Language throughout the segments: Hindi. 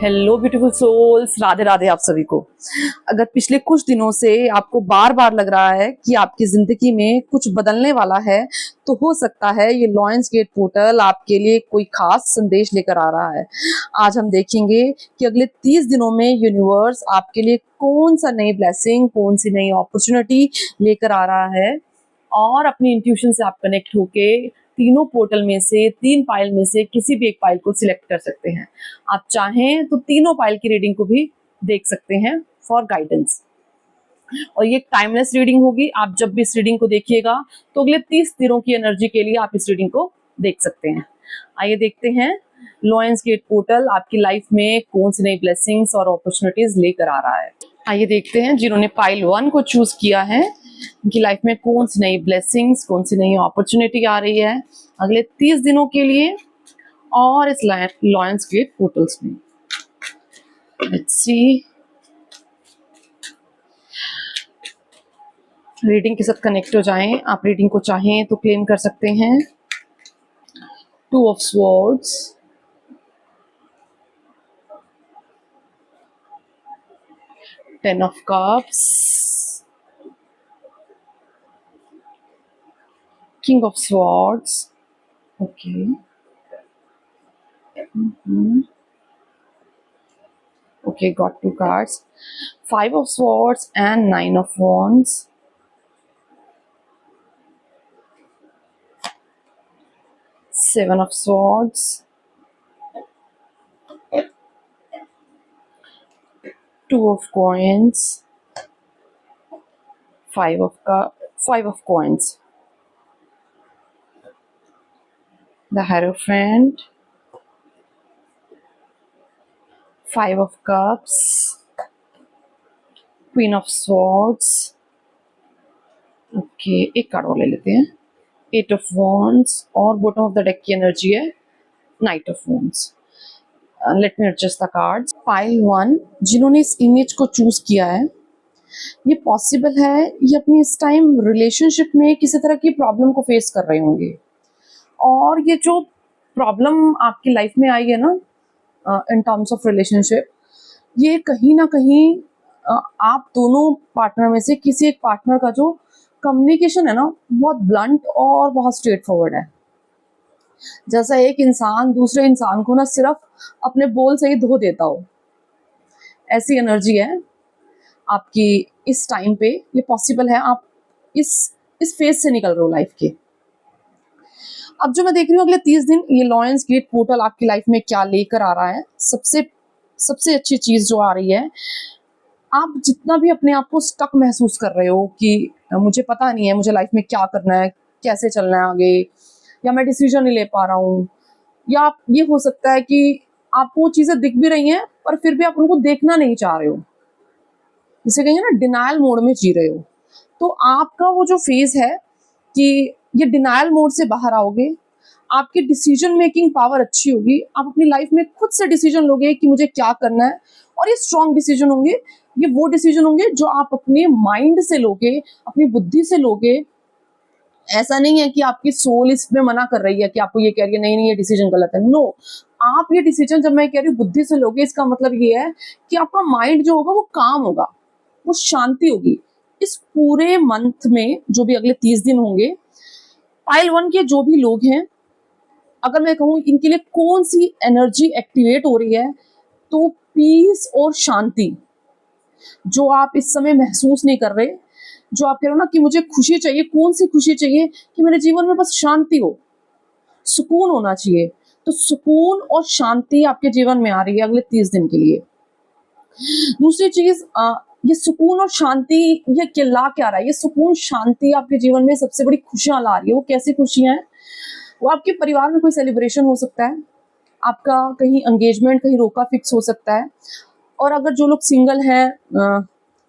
Hello beautiful souls, Radhe Radhe आप सभी को। अगर पिछले कुछ दिनों से आपको बार बार लग रहा है कि आपकी जिंदगी में कुछ बदलने वाला है, तो हो सकता है ये लॉयंस गेट पोर्टल आपके लिए कोई खास संदेश लेकर आ रहा है। आज हम देखेंगे कि अगले 30 दिनों में यूनिवर्स आपके लिए कौन सा नई ब्लेसिंग, कौन सी नई अपॉर्चुनिटी लेकर आ रहा है। और अपनी इंट्यूशन से आप कनेक्ट होके तीनों पोर्टल में से, 3 पाइल में से किसी भी एक पाइल को सिलेक्ट कर सकते हैं। आप चाहें तो तीनों पाइल की रीडिंग को भी देख सकते हैं फॉर गाइडेंस। और ये टाइमलेस रीडिंग होगी। आप जब भी इस रीडिंग को देखिएगा तो अगले 30 दिनों की एनर्जी के लिए आप इस रीडिंग को देख सकते हैं। आइए देखते हैं लॉयंस गेट पोर्टल आपकी लाइफ में कौन सी नई ब्लेसिंग्स और अपॉर्चुनिटीज लेकर आ रहा है। आइए देखते हैं जिन्होंने पाइल 1 को चूज किया है, उनकी लाइफ में कौन सी नई ब्लेसिंग्स, कौन सी नई अपॉर्चुनिटी आ रही है अगले 30 दिनों के लिए और इस लॉयंस गेट पोर्टल्स में। Let's see. रीडिंग के साथ कनेक्ट हो जाएं। आप रीडिंग को चाहें तो क्लेम कर सकते हैं। 2 of swords, Ten of Cups, King of Swords. Okay. Okay, got 2 cards. 5 of Swords and 9 of Wands. 7 of Swords. 2 of Coins. 5 of Coins. The Hierophant. 5 of Cups. Queen of Swords. Okay, एक कार्ड और ले लेते हैं। 8 of Wands और बॉटम ऑफ द डेक की एनर्जी है Knight of Wands. Let me adjust the cards. Pile 1 जिन्होंने इस इमेज को चूज किया है, ये पॉसिबल है ये अपनी इस टाइम रिलेशनशिप में किसी तरह की प्रॉब्लम को फेस कर रहे होंगे। और ये जो प्रॉब्लम आपकी लाइफ में आई है ना, इन टर्म्स ऑफ रिलेशनशिप, ये कहीं ना कहीं आप दोनों पार्टनर में से किसी एक पार्टनर का जो कम्युनिकेशन है ना, बहुत ब्लंट और बहुत स्ट्रेट फॉरवर्ड है। जैसा एक इंसान दूसरे इंसान को ना सिर्फ अपने बोल से ही धो देता हो, ऐसी एनर्जी है आपकी इस टाइम पे। ये पॉसिबल है आप इस फेज से निकल रहे हो लाइफ के। अब जो मैं देख रही हूँ अगले 30 दिन ये लॉयंस गेट पोर्टल आपकी लाइफ में क्या लेकर आ रहा है। सबसे अच्छी चीज जो आ रही है, आप जितना भी अपने आप को स्टक महसूस कर रहे हो कि मुझे पता नहीं है मुझे लाइफ में क्या करना है, कैसे चलना है आगे, या मैं डिसीजन नहीं ले पा रहा हूँ, या ये हो सकता है कि आपको वो चीजें दिख भी रही हैं पर फिर भी आप उनको देखना नहीं चाह रहे हो, जिसे कहेंगे ना डिनायल मोड में जी रहे हो। तो आपका वो जो फेज है कि ये डिनायल मोड से बाहर आओगे, आपकी डिसीजन मेकिंग पावर अच्छी होगी, आप अपनी लाइफ में खुद से डिसीजन लोगे कि मुझे क्या करना है। और ये स्ट्रॉन्ग डिसीजन होंगे, ये वो डिसीजन होंगे जो आप अपने माइंड से लोगे, अपनी बुद्धि से लोगे। ऐसा नहीं है कि आपकी सोल इसमें मना कर रही है कि आपको ये कह रही है नहीं नहीं ये डिसीजन गलत है। नो, आप ये डिसीजन जब मैं कह रही हूँ बुद्धि से लोगे, इसका मतलब ये है कि आपका माइंड जो होगा वो काम होगा, वो शांति होगी। इस पूरे मंथ में जो भी अगले 30 दिन होंगे, पाइल 1 के जो भी लोग हैं, अगर मैं कहूँ इनके लिए कौन सी एनर्जी एक्टिवेट हो रही है, तो पीस और शांति जो आप इस समय महसूस नहीं कर रहे, जो आप कह रहे हो ना कि मुझे खुशी चाहिए, कौन सी खुशी चाहिए, कि मेरे जीवन में बस शांति हो, सुकून होना चाहिए। तो सुकून और शांति आपके जीवन में आ रही है अगले 30 दिन के लिए। दूसरी चीज, ये सुकून और शांति ये क्या रहा है, ये सुकून शांति आपके जीवन में सबसे बड़ी खुशियां ला रही है। वो कैसी खुशियां हैं? वो आपके परिवार में कोई सेलिब्रेशन हो सकता है, आपका कहीं एंगेजमेंट, कहीं रोका फिक्स हो सकता है। और अगर जो लोग सिंगल हैं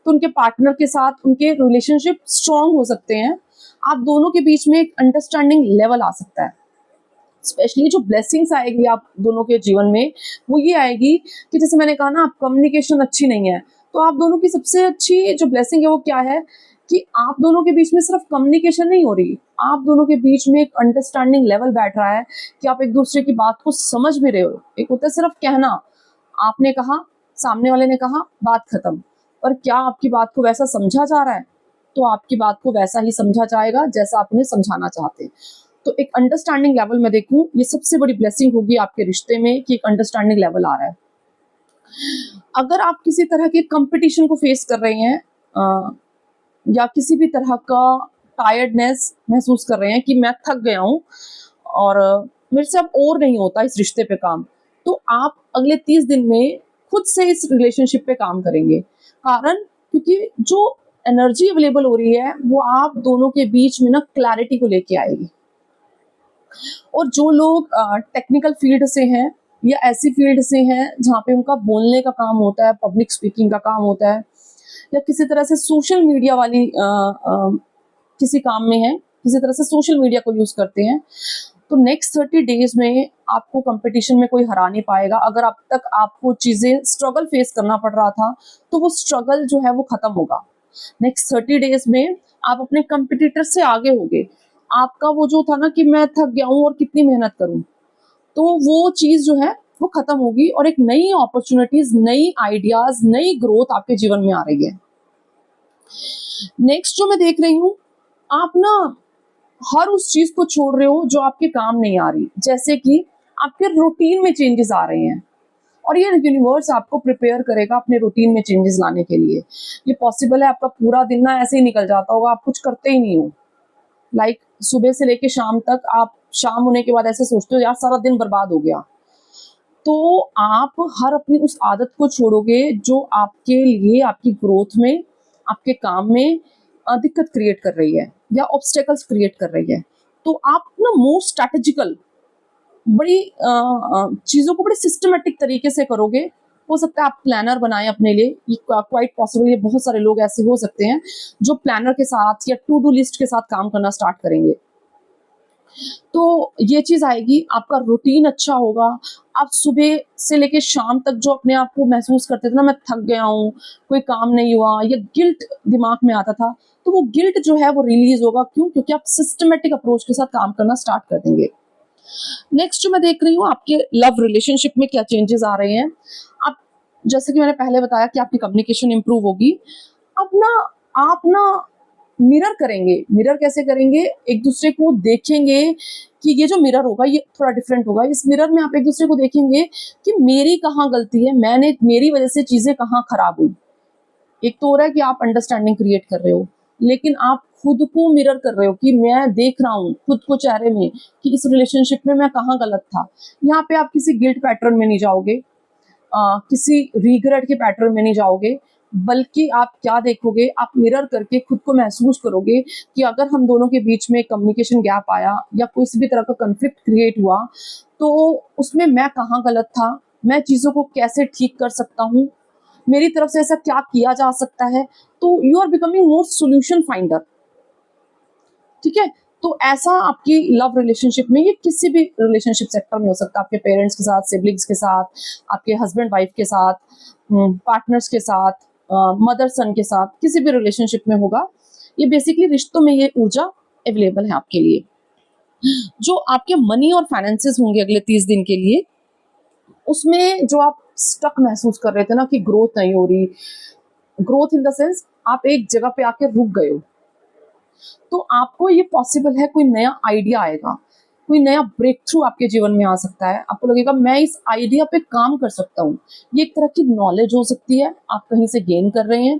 तो उनके पार्टनर के साथ उनके रिलेशनशिप स्ट्रॉन्ग हो सकते हैं। आप दोनों के बीच में एक अंडरस्टैंडिंग लेवल आ सकता है। स्पेशली जो ब्लेसिंग्स आएगी आप दोनों के जीवन में, वो ये आएगी कि जैसे मैंने कहा ना, आप कम्युनिकेशन अच्छी नहीं है, तो आप दोनों की सबसे अच्छी जो ब्लेसिंग है वो क्या है कि आप दोनों के बीच में सिर्फ कम्युनिकेशन नहीं हो रही, आप दोनों के बीच में एक अंडरस्टैंडिंग लेवल बैठ रहा है कि आप एक दूसरे की बात को समझ भी रहे हो। एक होता है सिर्फ कहना, आपने कहा, सामने वाले ने कहा, बात खत्म। पर क्या आपकी बात को वैसा समझा जा रहा है? तो आपकी बात को वैसा ही समझा जाएगा जैसा आप उन्हें समझाना चाहते हैं। तो एक अंडरस्टैंडिंग लेवल में देखूं, ये सबसे बड़ी ब्लेसिंग होगी आपके रिश्ते में कि एक अंडरस्टैंडिंग लेवल आ रहा है। अगर आप किसी तरह के कंपटीशन को फेस कर रहे हैं या किसी भी तरह का टायर्डनेस महसूस कर रहे हैं कि मैं थक गया हूँ और मेरे से अब और नहीं होता इस रिश्ते पे काम, तो आप अगले 30 दिन में खुद से इस रिलेशनशिप पे काम करेंगे। कारण क्योंकि जो एनर्जी अवेलेबल हो रही है वो आप दोनों के बीच में ना क्लैरिटी को लेके आएगी। और जो लोग टेक्निकल फील्ड से हैं या ऐसी फील्ड से हैं जहाँ पे उनका बोलने का काम होता है, पब्लिक स्पीकिंग का काम होता है, या किसी तरह से सोशल मीडिया वाली किसी काम में है, किसी तरह से सोशल मीडिया को यूज करते हैं, तो नेक्स्ट 30 डेज में आपको कंपटीशन में कोई हरा नहीं पाएगा। अगर अब तक आपको चीजें स्ट्रगल फेस करना पड़ रहा था तो वो स्ट्रगल जो है वो खत्म होगा। नेक्स्ट 30 डेज में आप अपने कंपटीटर से आगे होगे। आपका वो जो था ना कि मैं थक गया हूँ और कितनी मेहनत करूं, तो वो चीज जो है वो खत्म होगी और एक नई अपॉर्चुनिटीज, नई आइडियाज, नई ग्रोथ आपके जीवन में आ रही है। नेक्स्ट जो मैं देख रही हूँ, आप ना हर उस चीज को छोड़ रहे हो जो आपके काम नहीं आ रही, जैसे कि आपके रूटीन में चेंजेस आ रहे हैं और ये यूनिवर्स आपको प्रिपेयर करेगा अपने रूटीन में चेंजेस लाने के लिए। ये पॉसिबल है आपका पूरा दिन ना ऐसे ही निकल जाता होगा, आप कुछ करते ही नहीं हो। लाइक सुबह से लेके शाम तक, आप शाम होने के बाद ऐसे सोचते हो यार सारा दिन बर्बाद हो गया। तो आप हर अपनी उस आदत को छोड़ोगे जो आपके लिए, आपकी ग्रोथ में, आपके काम में दिक्कत क्रिएट कर रही है या ऑब्स्टेकल्स क्रिएट कर रही है। तो आप ना मोर स्ट्रैटेजिकल, बड़ी चीजों को बड़े सिस्टमेटिक तरीके से करोगे। हो सकता है आप प्लानर बनाएं अपने लिए, ये क्वाइट पॉसिबल, ये बहुत सारे लोग ऐसे हो सकते हैं जो प्लानर के साथ या टू डू लिस्ट के साथ काम करना स्टार्ट करेंगे। तो ये चीज आएगी, आपका रूटीन अच्छा होगा। आप सुबह से लेके शाम तक जो अपने आप को महसूस करते थे ना, मैं थक गया हूँ, कोई काम नहीं हुआ, या गिल्ट दिमाग में आता था, तो वो गिल्ट जो है वो रिलीज होगा। क्यों? क्योंकि आप सिस्टमेटिक अप्रोच के साथ काम करना स्टार्ट कर देंगे। नेक्स्ट जो मैं देख रही हूँ, आपके लव रिलेशनशिप में क्या चेंजेस आ रहे हैं। आप, जैसे कि मैंने पहले बताया कि आपकी कम्युनिकेशन इंप्रूव होगी। अब ना आप ना मिरर करेंगे। मिरर कैसे करेंगे? एक दूसरे को देखेंगे कि ये जो मिरर होगा ये थोड़ा डिफरेंट होगा। इस मिरर में आप एक दूसरे को देखेंगे कि मेरी कहाँ गलती है, मैंने, मेरी वजह से चीजें कहाँ खराब हुई। एक तो हो रहा है कि आप अंडरस्टैंडिंग क्रिएट कर रहे हो, लेकिन आप खुद को मिरर कर रहे हो कि मैं देख रहा हूँ खुद को चेहरे में कि इस रिलेशनशिप में मैं कहाँ गलत था। यहाँ पे आप किसी गिल्ट पैटर्न में नहीं जाओगे, किसी रिग्रेट के पैटर्न में नहीं जाओगे, बल्कि आप क्या देखोगे, आप मिरर करके खुद को महसूस करोगे कि अगर हम दोनों के बीच में कम्युनिकेशन गैप आया या कोई भी तरह का कन्फ्लिक्ट क्रिएट हुआ तो उसमें मैं कहाँ गलत था, मैं चीज़ों को कैसे ठीक कर सकता हूँ, मेरी तरफ से ऐसा क्या किया जा सकता है। तो you are becoming more solution finder. ठीक है? तो ऐसा आपकी लव रिलेशनशिप में, ये किसी भी रिलेशनशिप सेक्टर में हो सकता है, आपके पेरेंट्स के साथ, सिबलिंग्स के साथ, आपके हस्बैंड वाइफ के साथ, पार्टनर्स के साथ, मदर सन के साथ, किसी भी रिलेशनशिप में होगा। ये बेसिकली रिश्तों में ये ऊर्जा अवेलेबल है आपके लिए। जो आपके मनी और फाइनेंसेस होंगे अगले 30 दिन के लिए, उसमें जो आप स्टक महसूस कर रहे थे ना कि ग्रोथ नहीं हो रही, ग्रोथ इन द सेंस आप एक जगह पे आके रुक गए हो, तो आपको ये पॉसिबल है, कोई नया आइडिया आएगा, कोई नया ब्रेक थ्रू आपके जीवन में आ सकता है। आपको लगेगा मैं इस आइडिया पे काम कर सकता हूँ। ये एक तरह की नॉलेज हो सकती है, आप कहीं से गेन कर रहे हैं,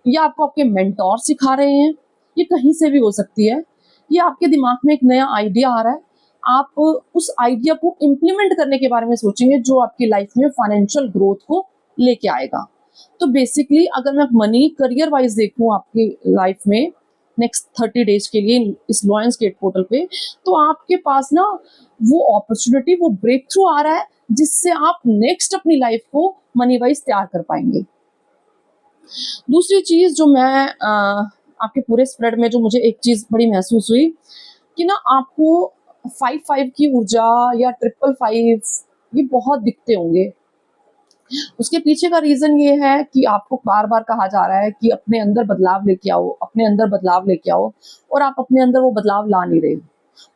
या आपको आपके मेंटोर सिखा रहे हैं, ये कहीं से भी हो सकती है। ये आपके दिमाग में एक नया आइडिया आ रहा है, आप उस आइडिया को इम्प्लीमेंट करने के बारे में सोचेंगे जो आपकी लाइफ में फाइनेंशियल ग्रोथ को लेके आएगा। तो बेसिकली अगर मैं मनी करियर वाइज देखूं आपकी लाइफ में नेक्स्ट 30 डेज के लिए इस लॉयंस गेट पोर्टल पे, तो आपके पास ना वो अपॉर्चुनिटी, वो ब्रेक थ्रू आ रहा है जिससे आप नेक्स्ट अपनी लाइफ को मनी वाइज तैयार कर पाएंगे। दूसरी चीज जो मैं आपके पूरे स्प्रेड में जो मुझे एक चीज बड़ी महसूस हुई कि ना आपको 5-5 की ऊर्जा या 555 ये बहुत दिखते होंगे। उसके पीछे का रीजन ये है कि आपको बार बार कहा जा रहा है कि अपने अंदर बदलाव लेके आओ, अपने अंदर बदलाव लेके आओ, और आप अपने अंदर वो बदलाव ला नहीं रहे हो।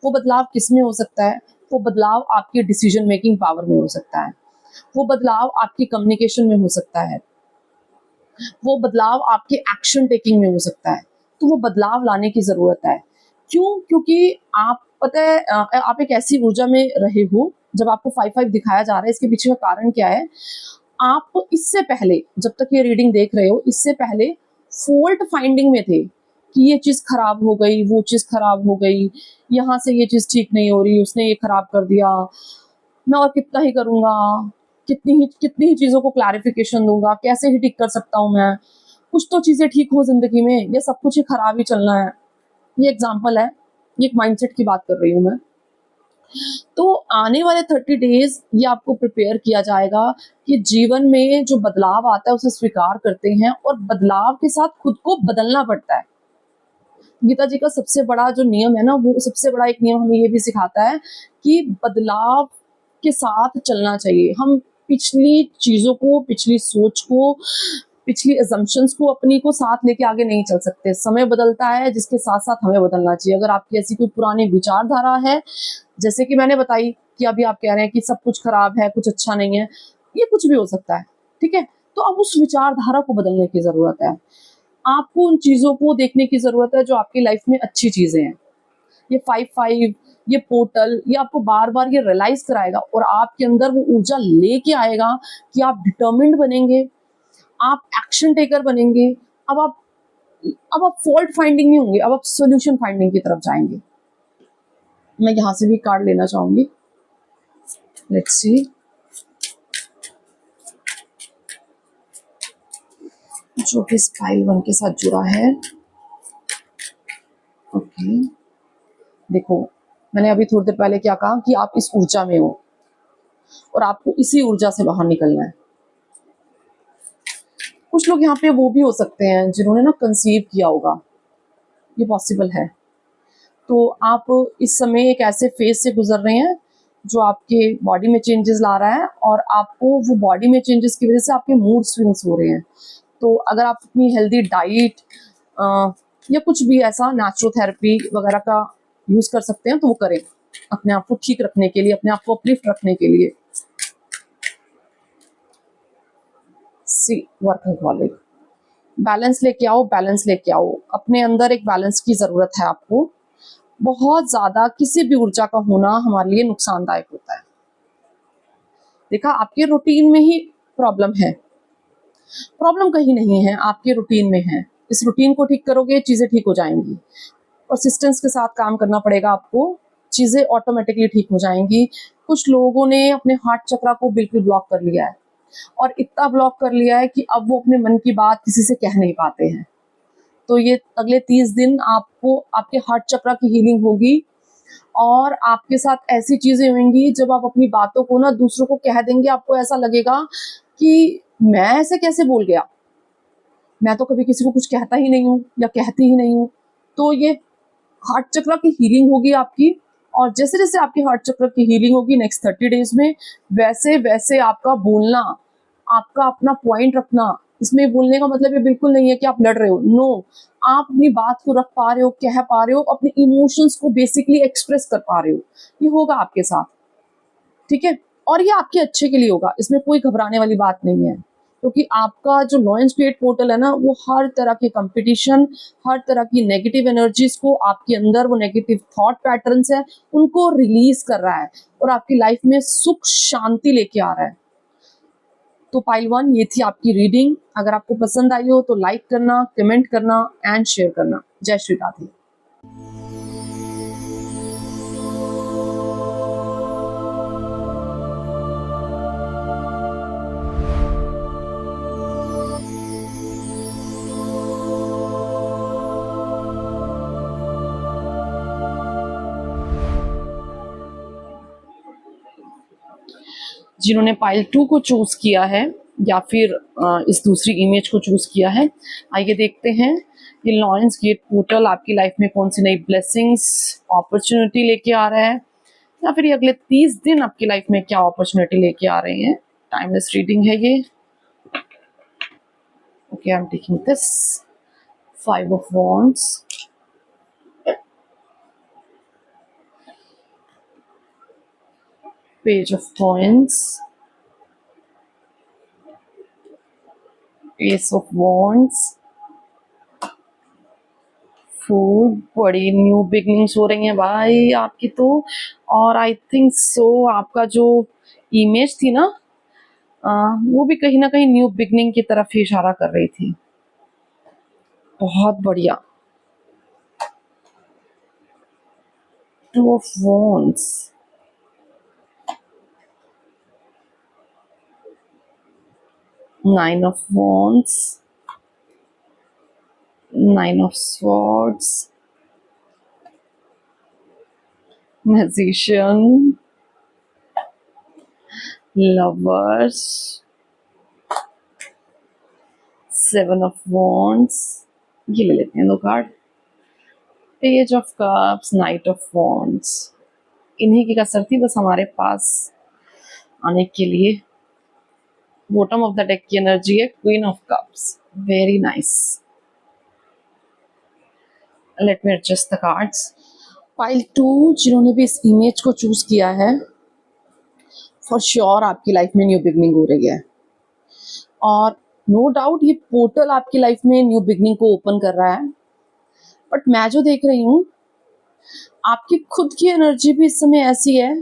वो बदलाव किस में हो सकता है? वो बदलाव आपके डिसीजन मेकिंग पावर में हो सकता है। वो बदलाव आपकी कम्युनिकेशन में हो सकता है, वो बदलाव आपके एक्शन टेकिंग में हो सकता है। तो वो बदलाव लाने की ज़रूरत है। क्यों? क्योंकि आप पता है आप एक ऐसी ऊर्जा में रहे हो, जब आपको 5-5 दिखाया जा रहा है, इसके पीछे का कारण क्या है? आप इससे पहले, जब तक ये रीडिंग देख रहे हो, इससे पहले फ़ॉल्ट फाइंडिंग में थे कि ये चीज़ खराब हो गई, वो चीज़ खराब हो गई, यहाँ से ये चीज़ ठीक नहीं हो रही, उसने ये खराब कर दिया, मैं और कितना ही करूँगा, कितनी ही चीज़ों को क्लैरिफ़िकेशन दूँगा, कैसे ही ठीक कर सकता हूँ मैं? कुछ तो चीज़ें ठीक हो ज़िंदगी में, ये सब कुछ ही खराब ही चलना है। ये एग्ज़ाम्पल है, ये एक माइंडसेट की बात कर रही हूँ मैं। तो आने वाले 30 डेज़ ये आपको प्रिपेयर किया जाएगा कि जीवन में जो बदलाव आता है उसे स्वीकार करते हैं और बदलाव के साथ खुद को बदलना पड़ता है। गीता जी का सबसे बड़ा जो नियम है ना, वो सबसे बड़ा एक नियम हमें ये भी सिखाता है कि बदलाव के साथ चलना चाहिए। हम पिछली चीज़ों को, पिछली सोच को, पिछली असम्पशन्स को अपनी को साथ लेके आगे नहीं चल सकते। समय बदलता है, जिसके साथ-साथ हमें बदलना चाहिए। अगर आपकी ऐसी कोई पुरानी विचारधारा है, जैसे कि मैंने बताई कि अभी आप कह रहे हैं कि सब कुछ खराब है, कुछ अच्छा नहीं है, ये कुछ भी हो सकता है, ठीक है? तो अब उस विचारधारा को बदलने की ज़रूरत है। आपको उन चीज़ों को देखने की ज़रूरत है जो आपकी लाइफ में अच्छी चीज़ें हैं। ये 5-5 ये पोर्टल ये आपको बार-बार ये रियलाइज़ कराएगा और आपके अंदर वो ऊर्जा लेके आएगा कि आप डिटरमिन्ड बनेंगे, आप एक्शन टेकर बनेंगे। अब आप अब आप फॉल्ट फाइंडिंग नहीं होंगे, अब आप सॉल्यूशन फाइंडिंग की तरफ जाएँगे। मैं यहाँ से भी कार्ड लेना चाहूँगी। Let's see. जो कि स्पाइल 1 के साथ जुड़ा है। ओके, देखो, मैंने अभी थोड़ी देर पहले क्या कहा कि आप इस ऊर्जा में हो और आपको इसी ऊर्जा से बाहर निकलना है। कुछ लोग यहाँ पे वो भी हो सकते हैं जिन्होंने ना कंसीव किया होगा, ये पॉसिबल है। तो आप इस समय एक ऐसे फेज से गुजर रहे हैं जो आपके बॉडी में चेंजेस ला रहा है और आपको वो बॉडी में चेंजेस की वजह से आपके मूड स्विंग्स हो रहे हैं। तो अगर आप अपनी हेल्दी डाइट या कुछ भी ऐसा नेचुरोथेरेपी वगैरह का यूज़ कर सकते हैं तो वो करें, अपने आप को ठीक रखने के लिए, अपने आप को अपलिफ्ट रखने के लिए। सी वर्कहॉलिक, बैलेंस लेके आओ, बैलेंस लेके आओ। अपने अंदर एक बैलेंस की ज़रूरत है आपको। बहुत ज़्यादा किसी भी ऊर्जा का होना हमारे लिए नुकसानदायक होता है। देखा, आपके रूटीन में ही प्रॉब्लम है। प्रॉब्लम कहीं नहीं है, आपके रूटीन में है। इस रूटीन को ठीक करोगे, चीज़ें ठीक हो जाएँगी। परसिस्टेंस के साथ काम करना पड़ेगा आपको, चीज़ें ऑटोमेटिकली ठीक हो जाएँगी। कुछ लोगों ने अपने हार्ट चक्र को बिल्कुल ब्लॉक कर लिया है और इतना ब्लॉक कर लिया है कि अब वो अपने मन की बात किसी से कह नहीं पाते हैं। तो ये अगले 30 दिन आपको आपके हार्ट चक्र की हीलिंग होगी और आपके साथ ऐसी चीज़ें होंगी जब आप अपनी बातों को ना दूसरों को कह देंगे, आपको ऐसा लगेगा कि मैं ऐसे कैसे बोल गया? मैं तो कभी किसी को कुछ कहता ही नहीं हूँ या कहती ही नहीं हूँ। तो ये हार्ट चक्र की हीलिंग होगी आपकी और जैसे-जैसे आपके हार्ट चक्र की हीलिंग होगी नेक्स्ट 30 डेज़ में, वैसे-वैसे आपका बोलना, आपका अपना पॉइंट रखना, इसमें बोलने का मतलब ये बिल्कुल नहीं है कि आप लड़ रहे हो, नो। आप अपनी बात को रख पा रहे हो, कह पा रहे हो, अपने इमोशंस को बेसिकली एक्सप्रेस कर पा रहे हो। ये होगा आपके साथ, ठीक है? और ये आपके अच्छे के लिए होगा, इसमें कोई घबराने वाली बात नहीं है। क्योंकि आपका जो लॉयंस गेट पोर्टल है ना, वो हर तरह के कंपटीशन, हर तरह की नेगेटिव एनर्जीज़ को आपके अंदर वो नेगेटिव थॉट पैटर्न्स हैं, उनको रिलीज़ कर रहा है और आपकी लाइफ में सुख शांति लेके आ रहा है। तो पाइल 1 ये थी आपकी रीडिंग। अगर आपको पसंद आई हो तो लाइक करना, कमेंट करना एंड शेयर करना। जय श्री राधे। जिन्होंने पाइल 2 को चूज़ किया है या फिर इस दूसरी इमेज को चूज़ किया है, आइए देखते हैं ये लॉयंस गेट पोर्टल आपकी लाइफ में कौन सी नई ब्लेसिंग्स, अपॉर्चुनिटी लेके आ रहा है या फिर ये अगले 30 दिन आपकी लाइफ में क्या अपॉर्चुनिटी लेके आ रहे हैं। टाइमलेस रीडिंग है ये। Okay, I am taking this 5 of wands, page of coins, S of wands, food, बड़ी न्यू बिगनिंग्स हो रही हैं भाई आपकी तो। और आई थिंक सो आपका जो इमेज थी ना, वो भी कहीं ना कहीं न्यू बिगनिंग की तरफ ही इशारा कर रही थी। बहुत बढ़िया। Two of wands, nine of wands, nine of swords, magician, lovers, seven of wands, ये ले लेते हैं दो card, page of cups, night of wands. इन्हीं की कसर थी बस हमारे पास आने के लिए। बॉटम ऑफ द डेक की एनर्जी है queen of cups, very nice. Let me adjust the cards. Pile 2 जिन्होंने भी इस इमेज को चूज किया है, फॉर श्योर आपकी लाइफ में न्यू बिगनिंग हो रही है। और नो डाउट ये पोर्टल आपकी लाइफ में न्यू बिगनिंग को ओपन कर रहा है। बट मैं जो देख रही हूँ, आपकी खुद की एनर्जी भी इस समय ऐसी है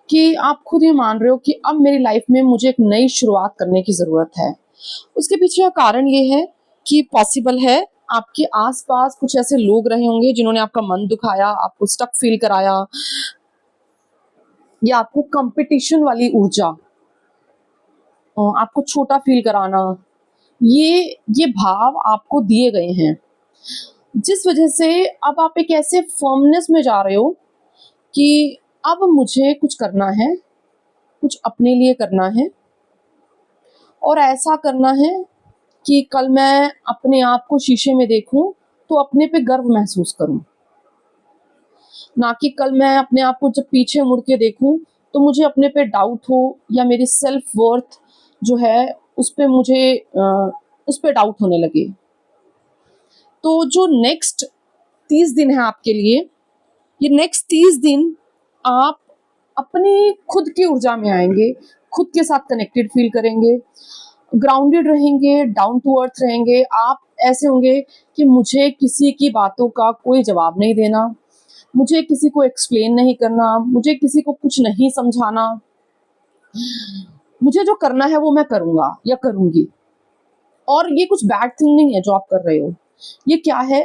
कि आप खुद ही मान रहे हो कि अब मेरी लाइफ में मुझे एक नई शुरुआत करने की ज़रूरत है। उसके पीछे का कारण ये है कि पॉसिबल है आपके आसपास कुछ ऐसे लोग रहे होंगे जिन्होंने आपका मन दुखाया, आपको स्टक फील कराया, या आपको कंपटीशन वाली ऊर्जा, आपको छोटा फील कराना, ये भाव आपको दिए गए हैं, जिस वजह से अब आप एक ऐसे फर्मनेस में जा रहे हो कि अब मुझे कुछ करना है, कुछ अपने लिए करना है, और ऐसा करना है कि कल मैं अपने आप को शीशे में देखूं तो अपने पे गर्व महसूस करूं, ना कि कल मैं अपने आप को जब पीछे मुड़ के देखूं तो मुझे अपने पे डाउट हो, या मेरी सेल्फ वर्थ जो है उस पे मुझे उस पे डाउट होने लगे। तो जो नेक्स्ट 30 दिन है आपके लिए, ये नेक्स्ट 30 दिन आप अपनी खुद की ऊर्जा में आएंगे, खुद के साथ कनेक्टेड फील करेंगे, ग्राउंडेड रहेंगे, डाउन टू अर्थ रहेंगे। आप ऐसे होंगे कि मुझे किसी की बातों का कोई जवाब नहीं देना, मुझे किसी को एक्सप्लेन नहीं करना, मुझे किसी को कुछ नहीं समझाना, मुझे जो करना है वो मैं करूंगा या करूंगी। और ये कुछ बैड थिंग नहीं है जो आप कर रहे हो, ये क्या है,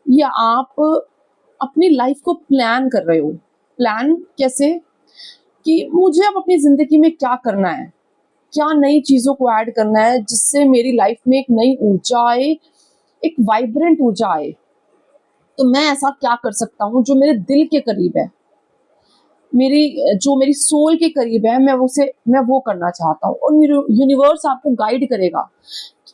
ये आप अपनी लाइफ को प्लान कर रहे हो। प्लान कैसे, कि मुझे अब अपनी जिंदगी में क्या करना है, क्या नई चीजों को ऐड करना है जिससे मेरी लाइफ में एक नई ऊर्जा आए, एक वाइब्रेंट ऊर्जा आए। तो मैं ऐसा क्या कर सकता हूँ जो मेरे दिल के करीब है, मेरी सोल के करीब है, मैं वो करना चाहता हूँ। और यूनिवर्स आपको गाइड करेगा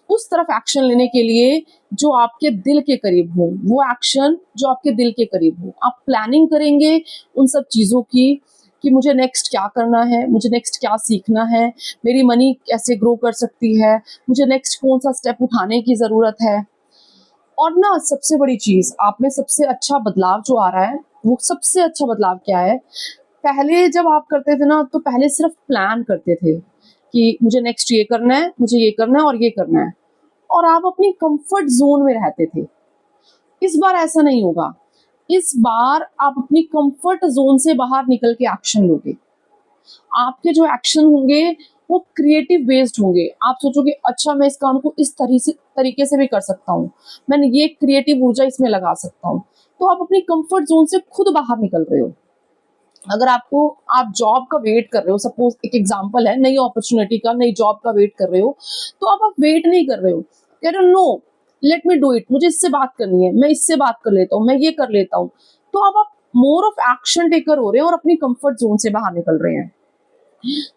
उस तरफ एक्शन लेने के लिए जो आपके दिल के करीब हो, वो एक्शन जो आपके दिल के करीब हो। आप प्लानिंग करेंगे उन सब चीज़ों की, कि मुझे नेक्स्ट क्या करना है, मुझे नेक्स्ट क्या सीखना है, मेरी मनी कैसे ग्रो कर सकती है, मुझे नेक्स्ट कौन सा स्टेप उठाने की ज़रूरत है। और ना सबसे बड़ी चीज़, आप में सबसे अच्छा बदलाव जो आ रहा है, वो सबसे अच्छा बदलाव क्या है, पहले जब आप करते थे ना, तो पहले सिर्फ प्लान करते थे कि मुझे नेक्स्ट ये करना है, मुझे ये करना है और ये करना है, और आप अपनी कंफर्ट जोन में रहते थे। इस बार ऐसा नहीं होगा। इस बार आप अपनी कंफर्ट जोन से बाहर निकल के एक्शन लोगे। आपके जो एक्शन होंगे वो क्रिएटिव बेस्ड होंगे। आप सोचोगे अच्छा मैं इस काम को इस तरीके से भी कर सकता हूँ, मैं ये क्रिएटिव ऊर्जा इसमें लगा सकता हूँ। तो आप अपनी कंफर्ट जोन से खुद बाहर निकल रहे हो। अगर आप जॉब का वेट कर रहे हो, सपोज एक एग्जांपल है नई अपॉर्चुनिटी का, नई जॉब का वेट कर रहे हो, तो आप वेट नहीं कर रहे हो, कह रहे हो no let me do it, मुझे इससे बात करनी है, मैं इससे बात कर लेता हूँ, मैं ये कर लेता हूँ। तो अब आप मोर ऑफ एक्शन टेकर हो रहे हैं और अपनी कंफर्ट जोन से बाहर निकल रहे हैं।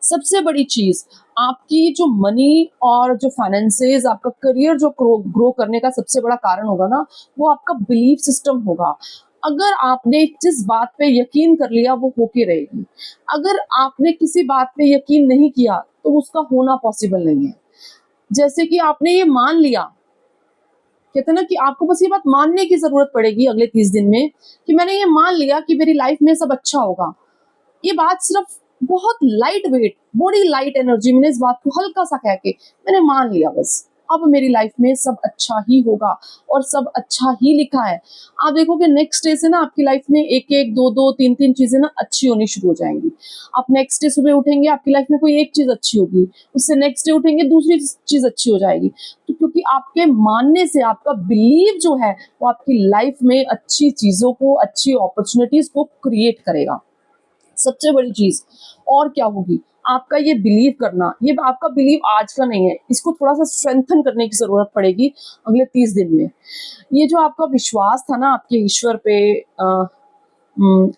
सबसे बड़ी चीज, आपकी जो मनी और जो फाइनेंसेस, आपका करियर जो ग्रो करने का सबसे बड़ा कारण होगा ना, वो आपका बिलीफ सिस्टम होगा। अगर आपने जिस बात पे यकीन कर लिया वो होके रहेगी। अगर आपने किसी बात पे यकीन नहीं किया तो उसका होना पॉसिबल नहीं है। जैसे कि आपने ये मान लिया, कहते ना कि आपको बस ये बात मानने की जरूरत पड़ेगी अगले 30 दिन में, कि मैंने ये मान लिया कि मेरी लाइफ में सब अच्छा होगा। ये बात सिर्फ बहुत लाइट वेट, बड़ी लाइट एनर्जी। मैंने इस बात को हल्का सा कह के मैंने मान लिया, बस अब मेरी लाइफ में सब अच्छा ही होगा और सब अच्छा ही लिखा है। आप देखोगे नेक्स्ट डे से ना आपकी लाइफ में एक एक दो दो तीन तीन चीजें ना अच्छी होनी शुरू हो जाएंगी। आप नेक्स्ट डे सुबह उठेंगे, आपकी लाइफ में कोई एक चीज अच्छी होगी, उससे नेक्स्ट डे उठेंगे दूसरी चीज अच्छी हो जाएगी। तो क्योंकि आपके मानने से, आपका बिलीव जो है वो आपकी लाइफ में अच्छी चीजों को, अच्छी अपॉर्चुनिटीज को क्रिएट करेगा। सबसे बड़ी चीज और क्या होगी, आपका ये बिलीव करना। ये आपका बिलीव आज का नहीं है, इसको थोड़ा सा स्ट्रेंथन करने की जरूरत पड़ेगी अगले 30 दिन में। ये जो आपका विश्वास था ना आपके ईश्वर पे,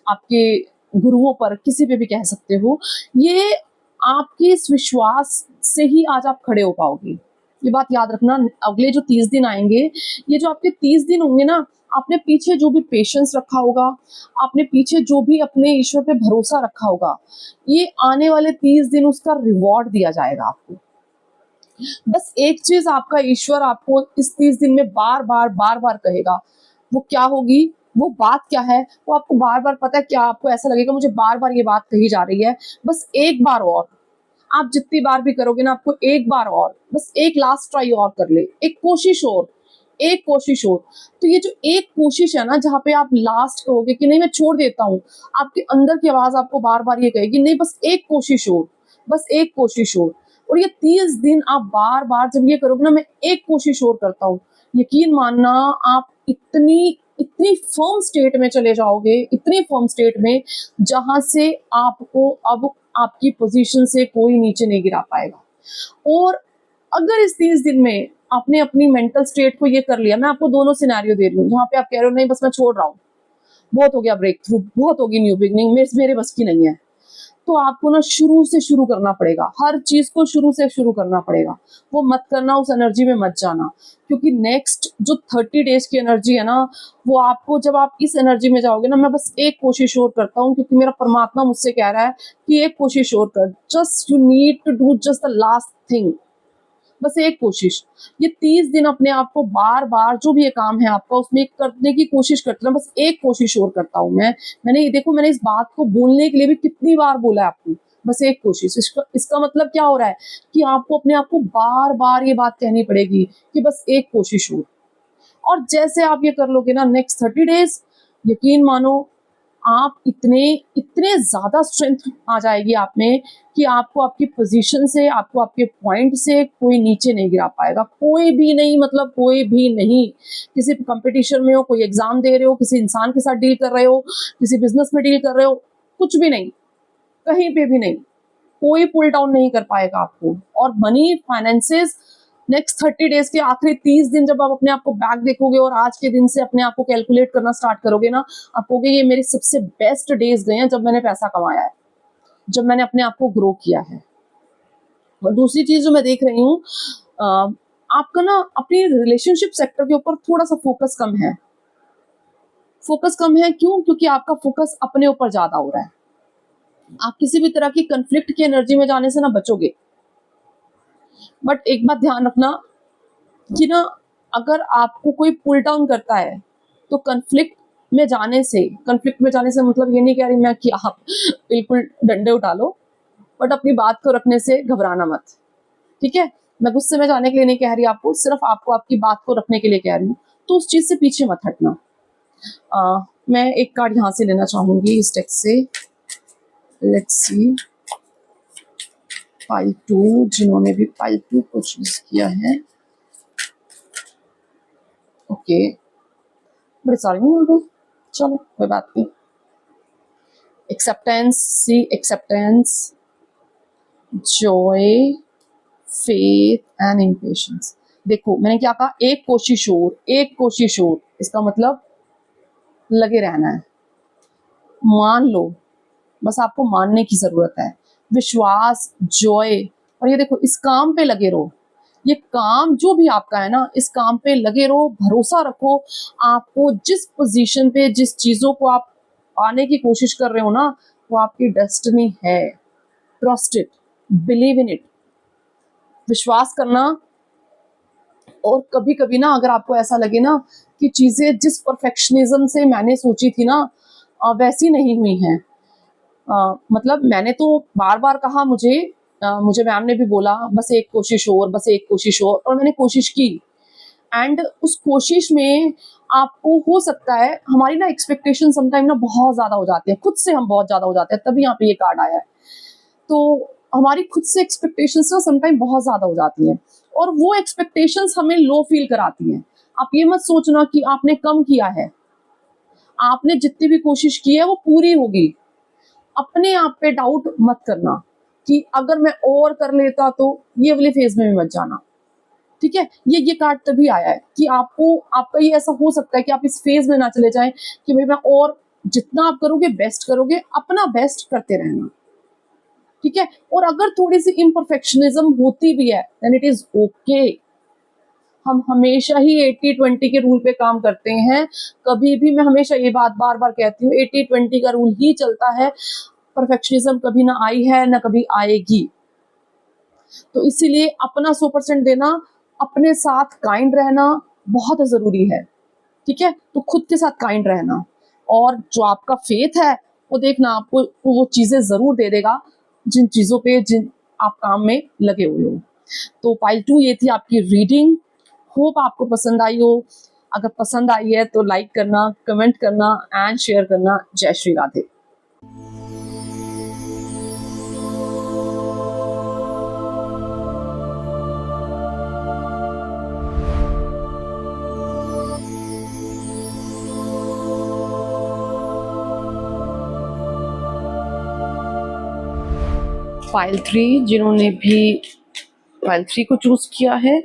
आपके गुरुओं पर, किसी पे भी कह सकते हो, ये आपके इस विश्वास से ही आज आप खड़े हो पाओगे। ये बात याद रखना। अगले जो 30 दिन आएंगे, ये जो आपके 30 दिन होंगे ना, आपने पीछे जो भी पेशेंस रखा होगा, आपने पीछे जो भी अपने ईश्वर पे भरोसा रखा होगा, ये आने वाले 30 दिन उसका रिवॉर्ड दिया जाएगा आपको। बस एक चीज आपका ईश्वर आपको इस 30 दिन में बार बार कहेगा, वो क्या होगी, वो बात क्या है, वो आपको बार बार पता है क्या, आपको ऐसा लगेगा मुझे बार बार ये बात कही जा रही है, बस एक बार और। आप जितनी बार भी करोगे ना, आपको एक बार और, बस एक लास्ट ट्राई और कर ले, एक कोशिश और, एक कोशिश और। तो ये जो एक कोशिश है ना, जहाँ पे आप लास्ट कहोगे कि नहीं मैं छोड़ देता हूँ, आपके अंदर की आवाज आपको बार बार ये कहेगी नहीं बस एक कोशिश और, बस एक कोशिश और ये 30 दिन आप बार बार जब ये करोगे ना, मैं एक कोशिश और करता हूँ, यकीन मानना आप इतनी इतनी फर्म स्टेट में चले जाओगे, इतनी फर्म स्टेट में जहां से आपको अब आपकी पोजीशन से कोई नीचे नहीं गिरा पाएगा। और अगर इस 30 दिन में आपने अपनी मेंटल स्टेट को ये कर लिया, मैं आपको दोनों सिनेरियो दे रही हूँ जहाँ पे आप कह रहे हो नहीं बस मैं छोड़ रहा हूँ, बहुत हो गया ब्रेक थ्रू, बहुत होगी न्यू बिगनिंग, मेरे बस की नहीं है, तो आपको ना शुरू से शुरू करना पड़ेगा, हर चीज को शुरू से शुरू करना पड़ेगा। वो मत करना, उस एनर्जी में मत जाना, क्योंकि नेक्स्ट जो 30 डेज की एनर्जी है ना, वो आपको, जब आप इस एनर्जी में जाओगे ना, मैं बस एक कोशिश और करता हूँ क्योंकि मेरा परमात्मा मुझसे कह रहा है कि एक कोशिश और कर, just you need to do just the last thing, बस एक कोशिश। ये 30 दिन अपने आप को बार बार जो भी ये काम है आपका उसमें करने की कोशिश करते हैं, बस एक कोशिश और करता हूँ मैंने ये देखो, मैंने इस बात को बोलने के लिए भी कितनी बार बोला है आपको, बस एक कोशिश। इसका मतलब क्या हो रहा है कि आपको अपने आप को बार बार ये बात कहनी पड़ेगी कि बस एक कोशिश और जैसे आप ये कर लोगे ना नेक्स्ट 30 डेज, यकीन मानो आप इतने इतने ज्यादा स्ट्रेंथ आ जाएगी आप में कि आपको आपकी पोजीशन से, आपको आपके पॉइंट से कोई नीचे नहीं गिरा पाएगा, कोई भी नहीं, मतलब कोई भी नहीं। किसी कंपटीशन में हो, कोई एग्जाम दे रहे हो, किसी इंसान के साथ डील कर रहे हो, किसी बिजनेस में डील कर रहे हो, कुछ भी नहीं, कहीं पे भी नहीं, कोई पुल डाउन नहीं कर पाएगा आपको। और मनी, फाइनेंसेस, नेक्स्ट 30 डेज के आखिरी 30 दिन जब आप अपने आप को बैक देखोगे और आज के दिन से अपने आप को कैलकुलेट करना स्टार्ट करोगे ना, आप कहोगे ये मेरे सबसे बेस्ट डेज गए हैं जब मैंने पैसा कमाया है, जब मैंने अपने आप को ग्रो किया है। और दूसरी चीज जो मैं देख रही हूँ, आपका ना अपनी रिलेशनशिप सेक्टर के ऊपर थोड़ा सा फोकस कम है। फोकस कम है क्यों? क्योंकि आपका फोकस अपने ऊपर ज्यादा हो रहा है। आप किसी भी तरह की कंफ्लिक्ट की एनर्जी में जाने से ना बचोगे। बट एक बात ध्यान रखना कि ना, अगर आपको कोई पुल डाउन करता है तो कंफ्लिक्ट में जाने से मतलब ये नहीं कह रही मैं कि आप बिल्कुल डंडे उठा लो, बट अपनी बात को रखने से घबराना मत, ठीक है? मैं गुस्से में जाने के लिए नहीं कह रही आपको, सिर्फ आपको आपकी बात को रखने के लिए कह रही हूँ, तो उस चीज से पीछे मत हटना। मैं एक कार्ड यहाँ से लेना चाहूंगी इस टेक्स्ट से। लेट्स सी, पाइल 2, जिन्होंने भी पाइल 2 को चूज किया है, ओके, बड़े सारे नहीं हो गए, चलो कोई बात नहीं। Acceptance, see acceptance, joy, faith and impatience. देखो मैंने क्या कहा, एक कोशिश और, एक कोशिश और, इसका मतलब लगे रहना है, मान लो, बस आपको मानने की जरूरत है। विश्वास, जॉय, और ये देखो इस काम पे लगे रहो, ये काम जो भी आपका है ना, इस काम पे लगे रहो, भरोसा रखो। आपको जिस पोजीशन पे, जिस चीजों को आप पाने की कोशिश कर रहे हो ना, वो आपकी डेस्टिनी है। Trust it, believe in it, विश्वास करना। और कभी कभी ना अगर आपको ऐसा लगे ना कि चीजें जिस परफेक्शनिज्म से मैंने सोची थी ना वैसी नहीं हुई हैं, मतलब मैंने तो बार बार कहा, मुझे मैम ने भी बोला बस एक कोशिश और, बस एक कोशिश और मैंने कोशिश की। एंड उस कोशिश में आपको हो सकता है, हमारी ना एक्सपेक्टेशन समटाइम ना बहुत ज्यादा हो जाती है, खुद से हम बहुत ज्यादा हो जाते हैं, तभी यहाँ पे ये कार्ड आया है। तो हमारी खुद से एक्सपेक्टेशंस ना समटाइम बहुत ज्यादा हो जाती हैं, और वो एक्सपेक्टेशंस हमें लो फील कराती हैं। आप ये मत सोचना कि आपने कम किया है, आपने जितनी भी कोशिश की है वो पूरी होगी। अपने आप पे डाउट मत करना कि अगर मैं और कर लेता तो, ये वाले फेज में भी मत जाना। ठीक है, ये कार्ड तभी आया है कि आपका ये ऐसा हो सकता है कि आप इस फेज में ना चले जाएं कि भाई मैं और, जितना आप करोगे बेस्ट करोगे, अपना बेस्ट करते रहना। ठीक है, और अगर थोड़ी सी इम्परफेक्शनिज्म होती भी है देन इट इज ओके। हम हमेशा ही 80-20 के रूल पे काम करते हैं। कभी भी, मैं हमेशा ये बात बार बार कहती हूँ, 80-20 का रूल ही चलता है। परफेक्शनिज्म कभी ना आई है ना कभी आएगी। तो इसीलिए अपना 100% देना, अपने साथ काइंड रहना बहुत जरूरी है। ठीक है, तो खुद के साथ काइंड रहना, और जो आपका फेथ है वो देखना आपको वो चीजें जरूर दे देगा, जिन चीजों पे जिन आप काम में लगे हुए हो। तो पाइल 2 ये थी आपकी रीडिंग। होप आपको पसंद आई हो। अगर पसंद आई है तो लाइक करना, कमेंट करना एंड शेयर करना। जय श्री राधे। फाइल 3 जिन्होंने भी फाइल 3 को चूज किया है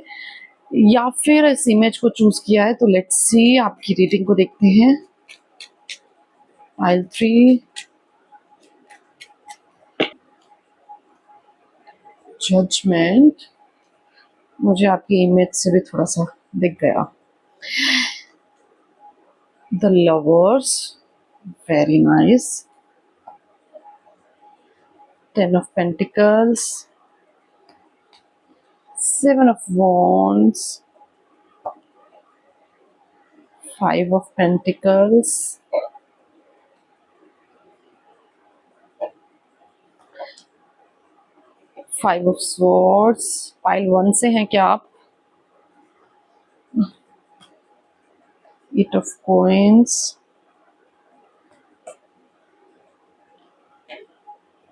या फिर इस इमेज को चूज किया है, तो लेट्स सी, आपकी रीडिंग को देखते हैं। फाइल 3, जजमेंट, मुझे आपकी इमेज से भी थोड़ा सा दिख गया। The lovers, very nice. 10 of Pentacles, 7 of Wands, 5 of Pentacles, 5 of Swords। Pile 1 से हैं क्या आप? 8 of Coins,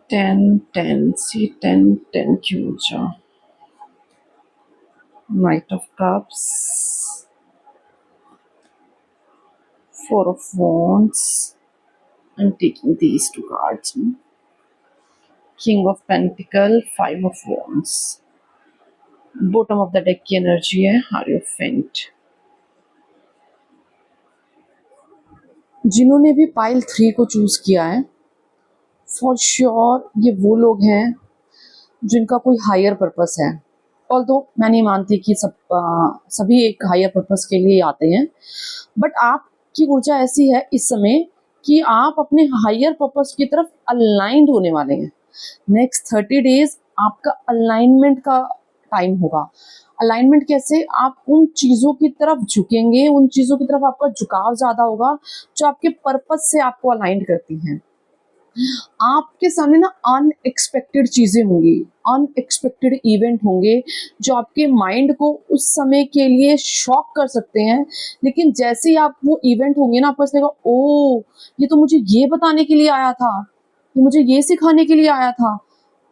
10 10, सी 10 10 क्यों जा। Knight of Cups, 4 of Wands। I'm taking these two cards. King of Pentacle, 5 of Wands। Bottom of the deck की एनर्जी है हायरोफेंट। जिन्होंने भी पाइल 3 को चूज किया है, फॉर श्योर ये वो लोग हैं जिनका कोई हायर पर्पस है। ऑल्दो मैं नहीं मानती कि सभी एक हायर पर्पस के लिए आते हैं, बट आपकी ऊर्जा ऐसी है इस समय कि आप अपने हायर पर्पस की तरफ अलाइंड होने वाले हैं। नेक्स्ट 30 डेज आपका अलाइनमेंट का टाइम होगा। अलाइनमेंट कैसे? आप उन चीजों की तरफ झुकेंगे, उन चीजों की तरफ आपका झुकाव ज्यादा होगा जो आपके पर्पस से आपको अलाइन करती हैं। आपके सामने ना अनएक्सपेक्टेड चीजें होंगी, अनएक्सपेक्टेड इवेंट होंगे जो आपके माइंड को उस समय के लिए शॉक कर सकते हैं, लेकिन जैसे ही आप वो इवेंट होंगे ना, आपको ऐसा लगेगा ओ ये तो मुझे ये बताने के लिए आया था, ये मुझे ये सिखाने के लिए आया था।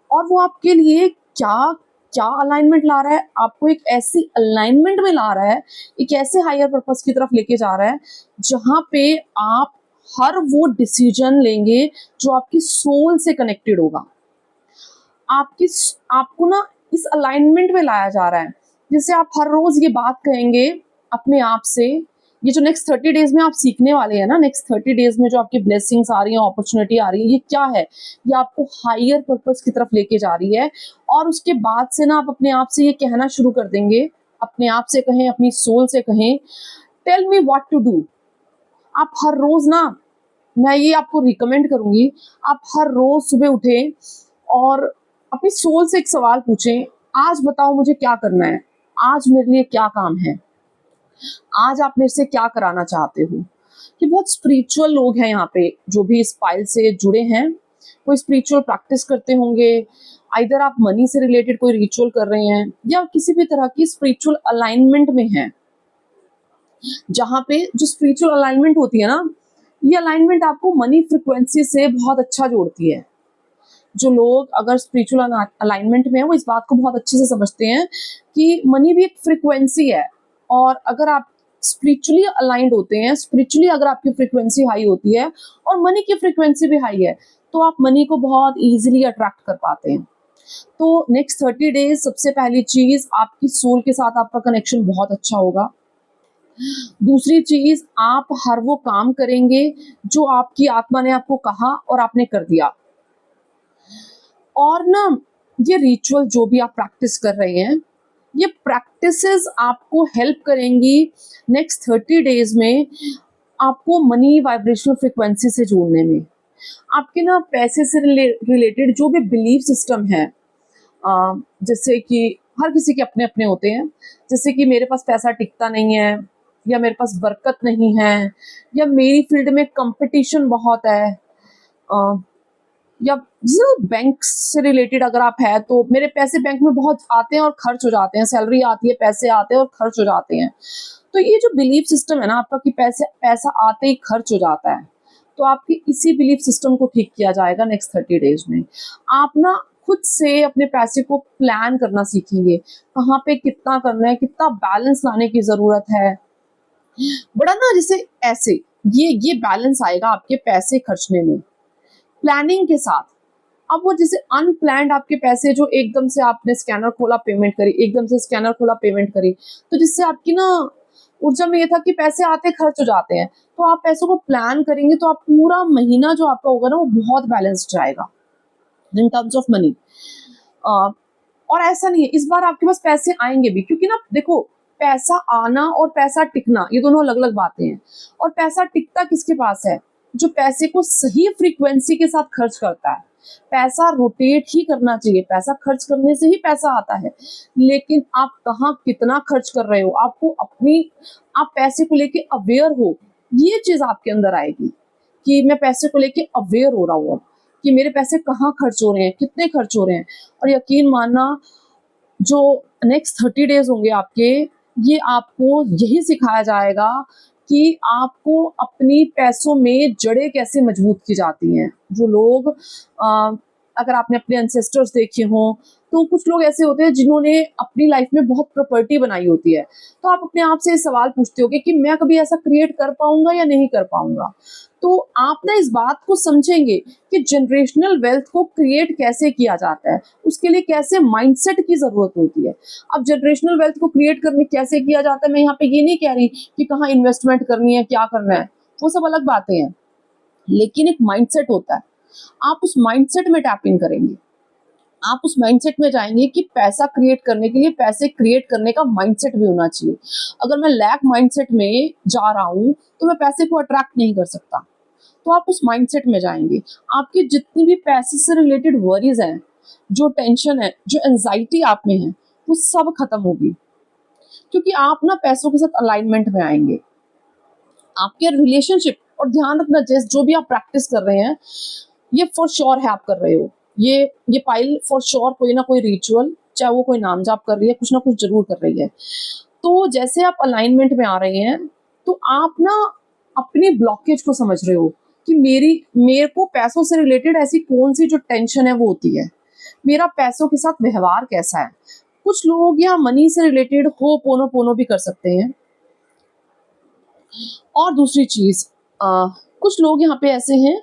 और वो आपके लिए क्या क्या अलाइनमेंट ला रहा है, आपको एक ऐसी अलाइनमेंट में ला रहा है, एक ऐसे हायर पर्पस की तरफ लेके जा रहा है जहां पे आप हर वो डिसीजन लेंगे जो आपकी सोल से कनेक्टेड होगा। आपको ना इस अलाइनमेंट में लाया जा रहा है, जिससे आप हर रोज ये बात कहेंगे अपने आप से। ये जो नेक्स्ट 30 डेज में आप सीखने वाले हैं ना, नेक्स्ट 30 डेज में जो आपकी ब्लेसिंग्स आ रही हैं, अपॉर्चुनिटी आ रही है, ये क्या है? ये आपको हायर पर्पस की तरफ लेके जा रही है। और उसके बाद से ना आप अपने आप से ये कहना शुरू कर देंगे, अपने आप से कहें, अपनी सोल से कहें, tell me what to do. आप हर रोज ना, मैं ये आपको रिकमेंड करूंगी, आप हर रोज सुबह उठें और अपनी सोल से एक सवाल पूछें, आज बताओ मुझे क्या करना है, आज मेरे लिए क्या काम है, आज आप मेरे से क्या कराना चाहते हो। कि बहुत स्पिरिचुअल लोग हैं यहाँ पे जो भी इस पाइल से जुड़े हैं, कोई स्पिरिचुअल प्रैक्टिस करते होंगे, आइदर आप मनी से रिलेटेड कोई रिचुअल कर रहे हैं या किसी भी तरह की स्पिरिचुअल अलाइनमेंट में हैं, जहाँ पे जो स्पिरिचुअल अलाइनमेंट होती है ना, ये अलाइनमेंट आपको मनी फ्रिक्वेंसी से बहुत अच्छा जोड़ती है। जो लोग अगर स्पिरिचुअल अलाइनमेंट में है वो इस बात को बहुत अच्छे से समझते हैं कि मनी भी एक फ्रिक्वेंसी है, और अगर आप स्पिरिचुअली अलाइंड होते हैं, स्पिरिचुअली अगर आपकी फ्रिक्वेंसी हाई होती है और मनी की फ्रिक्वेंसी भी हाई है, तो आप मनी को बहुत इजीली अट्रैक्ट कर पाते हैं। तो नेक्स्ट 30 डेज सबसे पहली चीज, आपकी सोल के साथ आपका कनेक्शन बहुत अच्छा होगा। दूसरी चीज, आप हर वो काम करेंगे जो आपकी आत्मा ने आपको कहा और आपने कर दिया। और ना, ये रिचुअल जो भी आप प्रैक्टिस कर रहे हैं, ये प्रैक्टिसेस आपको हेल्प करेंगी नेक्स्ट 30 डेज में आपको मनी वाइब्रेशनल फ्रिक्वेंसी से जोड़ने में। आपके ना पैसे से रिलेटेड जो भी बिलीफ सिस्टम है, जैसे कि हर किसी के अपने अपने होते हैं, जैसे कि मेरे पास पैसा टिकता नहीं है, या मेरे पास बरकत नहीं है, या मेरी फील्ड में कंपटीशन बहुत है, या बैंक से रिलेटेड अगर आप है तो मेरे पैसे बैंक में बहुत आते हैं और खर्च हो जाते हैं, सैलरी आती है, पैसे आते हैं और खर्च हो जाते हैं। तो ये जो बिलीफ सिस्टम है ना आपका कि पैसा आते ही खर्च हो जाता है, तो आपके इसी बिलीफ सिस्टम को ठीक किया जाएगा नेक्स्ट 30 डेज में। आप ना खुद से अपने पैसे को प्लान करना सीखेंगे, कहाँ पे कितना करना है, कितना बैलेंस लाने की जरूरत है। बड़ा ना जैसे ऐसे ये बैलेंस आएगा आपके पैसे खर्चने में प्लानिंग के साथ। अब वो जैसे अनप्लैंड आपके पैसे जो एकदम से आपने स्कैनर खोला पेमेंट करी, एकदम से स्कैनर खोला पेमेंट करी, तो जिससे आपकी ना ऊर्जा में ये था कि पैसे आते खर्च हो जाते हैं। तो आप पैसों को प्लान करेंगे तो आप पूरा महीना जो आपका होगा ना वो बहुत बैलेंस्ड जाएगा इन टर्म्स ऑफ मनी। और ऐसा नहीं है, इस बार आपके पास पैसे आएंगे भी, क्योंकि ना देखो, पैसा आना और पैसा टिकना ये दोनों अलग अलग बातें हैं। और पैसा टिकता किसके पास है? जो पैसे को सही फ्रीक्वेंसी के साथ खर्च करता है। पैसा रोटेट ही करना चाहिए, पैसा खर्च करने से ही पैसा आता है, लेकिन आप कहाँ कितना खर्च कर रहे हो, आपको आप पैसे को लेके अवेयर हो, ये चीज आपके अंदर आएगी कि मैं पैसे को लेके अवेयर हो रहा हूँ कि मेरे पैसे कहाँ खर्च हो रहे हैं, कितने खर्च हो रहे हैं। और यकीन मानना, जो नेक्स्ट 30 डेज होंगे आपके, ये आपको यही सिखाया जाएगा कि आपको अपनी पैसों में जड़ें कैसे मजबूत की जाती हैं। जो लोग अगर आपने अपने एंसेस्टर्स देखे हों, तो कुछ लोग ऐसे होते हैं जिन्होंने अपनी लाइफ में बहुत प्रॉपर्टी बनाई होती है। तो आप अपने आप से सवाल पूछते होगे कि मैं कभी ऐसा क्रिएट कर पाऊंगा या नहीं कर पाऊंगा। तो आप ना इस बात को समझेंगे कि जनरेशनल वेल्थ को क्रिएट कैसे किया जाता है, उसके लिए कैसे माइंडसेट की जरूरत होती है। अब जनरेशनल वेल्थ को क्रिएट करने कैसे किया जाता है, मैं यहाँ पे ये नहीं कह रही कि कहाँ इन्वेस्टमेंट करनी है, क्या करना है, वो सब अलग बातें हैं, लेकिन एक माइंडसेट होता है। आप उस माइंडसेट में टैप इन करेंगे, आप उस माइंडसेट में जाएंगे कि पैसा क्रिएट करने के लिए पैसे क्रिएट करने का माइंडसेट भी होना चाहिए। अगर मैं लैक माइंडसेट में जा रहा हूं तो मैं पैसे को अट्रैक्ट नहीं कर सकता। तो आप उस माइंडसेट में जाएंगे, आपकी जितनी भी पैसे से रिलेटेड वरीज हैं, जो टेंशन है, जो एंजाइटी आप में है, वो सब खत्म होगी, क्योंकि आप ना पैसों के साथ अलाइनमेंट में आएंगे। आपके रिलेशनशिप, और ध्यान रखना जैसे जो भी आप प्रैक्टिस कर रहे हैं, ये फॉर श्योर है आप कर रहे हो, ये पाइल फॉर श्योर कोई ना कोई रिचुअल, चाहे वो कोई नाम जाप कर रही है, कुछ ना कुछ जरूर कर रही है। तो जैसे आप अलाइनमेंट में आ रहे हैं, तो आप ना अपनी ब्लॉकेज को समझ रहे हो कि मेरे को पैसों से रिलेटेड ऐसी कौन सी जो टेंशन है वो होती है, मेरा पैसों के साथ व्यवहार कैसा है। कुछ लोग यहाँ मनी से रिलेटेड हो पोनो पोनो भी कर सकते हैं। और दूसरी चीज, कुछ लोग यहाँ पे ऐसे हैं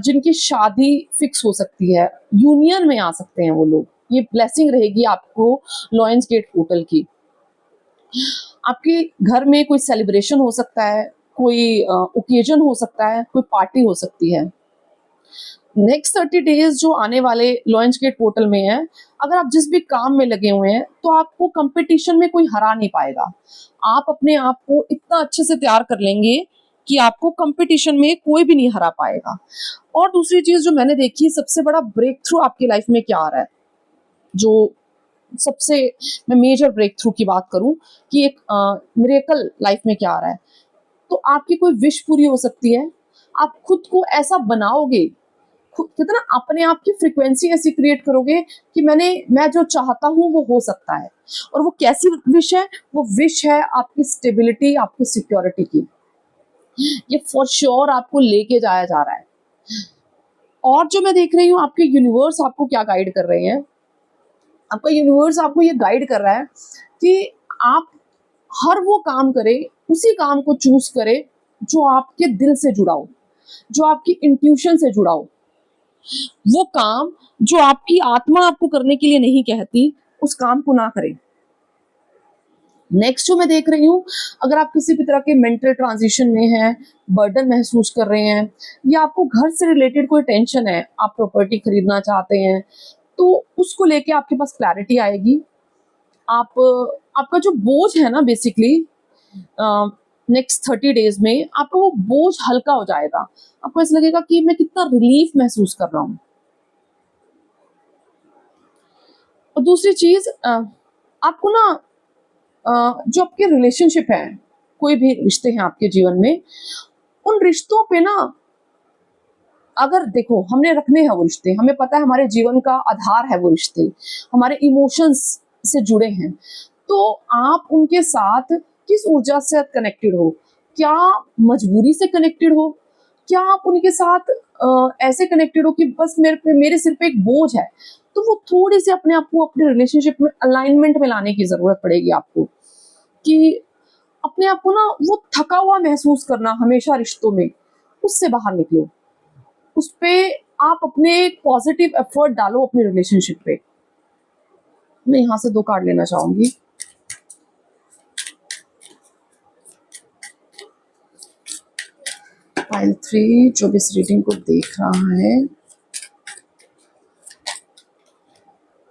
जिनकी शादी फिक्स हो सकती है, यूनियन में आ सकते हैं वो लोग। ये ब्लेसिंग रहेगी आपको लॉयंस गेट पोर्टल की। आपके घर में कोई सेलिब्रेशन हो सकता है, कोई ओकेजन हो सकता है, कोई पार्टी हो सकती है। नेक्स्ट 30 डेज जो आने वाले लॉयंस गेट पोर्टल में है, अगर आप जिस भी काम में लगे हुए हैं, तो आपको कंपटीशन में कोई हरा नहीं पाएगा। आप अपने आप को इतना अच्छे से तैयार कर लेंगे कि आपको कंपटीशन में कोई भी नहीं हरा पाएगा। और दूसरी चीज जो मैंने देखी, सबसे बड़ा ब्रेक थ्रू आपकी लाइफ में क्या आ रहा है, जो सबसे, मैं मेजर ब्रेक थ्रू की बात करूं कि एक मिरेकल लाइफ में क्या आ रहा है, तो आपकी कोई विश पूरी हो सकती है। आप खुद को ऐसा बनाओगे, खुद कहते ना अपने आप की फ्रीक्वेंसी ऐसी क्रिएट करोगे कि मैं जो चाहता हूँ वो हो सकता है। और वो कैसी विश है? वो विश है आपकी स्टेबिलिटी, आपकी सिक्योरिटी की। ये फॉर श्योर आपको लेके जाया जा रहा है। और जो मैं देख रही हूँ आपके यूनिवर्स आपको क्या गाइड कर रहे हैं, आपका यूनिवर्स आपको ये गाइड कर रहा है कि आप हर वो काम करें, उसी काम को चूज करें जो आपके दिल से जुड़ा हो, जो आपकी इंट्यूशन से जुड़ा हो। वो काम जो आपकी आत्मा आपको करने के लिए नहीं कहती, उस काम को ना करें। नेक्स्ट जो मैं देख रही हूँ, अगर आप किसी भी तरह के मेंटल ट्रांजिशन में हैं, बर्डन महसूस कर रहे हैं, या आपको घर से रिलेटेड कोई टेंशन है, आप प्रॉपर्टी खरीदना चाहते हैं, तो उसको लेके आपके पास क्लैरिटी आएगी। आप आपका जो बोझ है ना बेसिकली नेक्स्ट 30 डेज में आपका वो बोझ हल्का हो जाएगा। आपको ऐसा लगेगा कि मैं कितना रिलीफ महसूस कर रहा हूँ। और दूसरी चीज आपको ना जो आपके रिलेशनशिप है, कोई भी रिश्ते हैं आपके जीवन में, उन रिश्तों पे ना अगर देखो हमने रखने हैं वो रिश्ते, हमें पता है हमारे जीवन का आधार है वो रिश्ते, हमारे इमोशंस से जुड़े हैं, तो आप उनके साथ किस ऊर्जा से कनेक्टेड हो? क्या मजबूरी से कनेक्टेड हो? क्या आप उनके साथ ऐसे कनेक्टेड हो कि बस मेरे सिर पे एक बोझ है? तो वो थोड़ी सी अपने आप को अपने रिलेशनशिप में अलाइनमेंट में लाने की जरूरत पड़ेगी आपको, कि अपने आप को ना वो थका हुआ महसूस करना हमेशा रिश्तों में, उससे बाहर निकलो। उस पे आप अपने पॉजिटिव एफर्ट डालो अपने रिलेशनशिप पे। मैं यहाँ से 2 कार्ड लेना चाहूंगी। पाइल 3 जो भी इस रीडिंग को देख रहा है,